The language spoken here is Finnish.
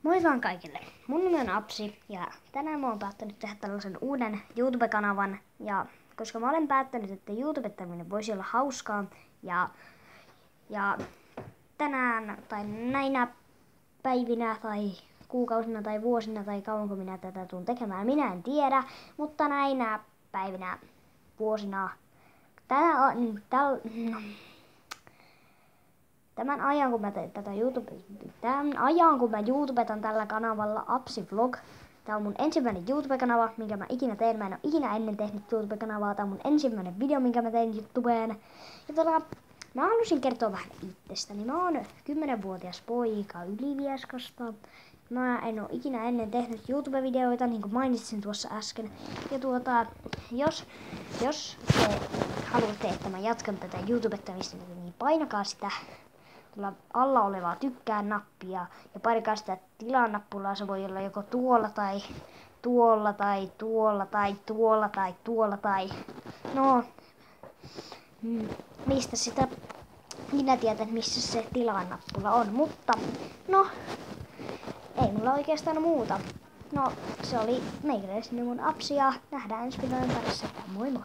Moi vaan kaikille. Mun nimi on Apsi ja tänään mä oon päättänyt tehdä tällaisen uuden YouTube-kanavan. Ja koska mä olen päättänyt, että YouTubettaminen voisi olla hauskaa ja tänään tai näinä päivinä tai kuukausina tai vuosina tai kauanko minä tätä tuun tekemään, minä en tiedä, mutta näinä päivinä, vuosina, tämän ajan kun mä YouTubetan tällä kanavalla Apsi Vlog. Tää on mun ensimmäinen YouTube-kanava, minkä mä ikinä teen. Mä en oo ikinä ennen tehnyt YouTube-kanavaa. Tää on mun ensimmäinen video, minkä mä tein YouTubeen. Ja mä halusin kertoa vähän itsestäni. Mä oon 10-vuotias poika Ylivieskasta. Mä en oo ikinä ennen tehnyt YouTube-videoita, niin kuin mainitsin tuossa äsken. Ja jos te haluatte, että mä jatkan tätä YouTubettamista, niin painakaa sitä tuolla alla olevaa tykkää-nappia ja painakaa sitä tilaa-nappulaa. Se voi olla joko tuolla tai tuolla tai tuolla tai tuolla tai tuolla tai no mistä sitä minä tiedän, missä se tilaa-nappula on, mutta no ei mulla oikeastaan muuta. No se oli meikäläisen mun Apsi ja nähdään ensi videon parissa. Moi moi!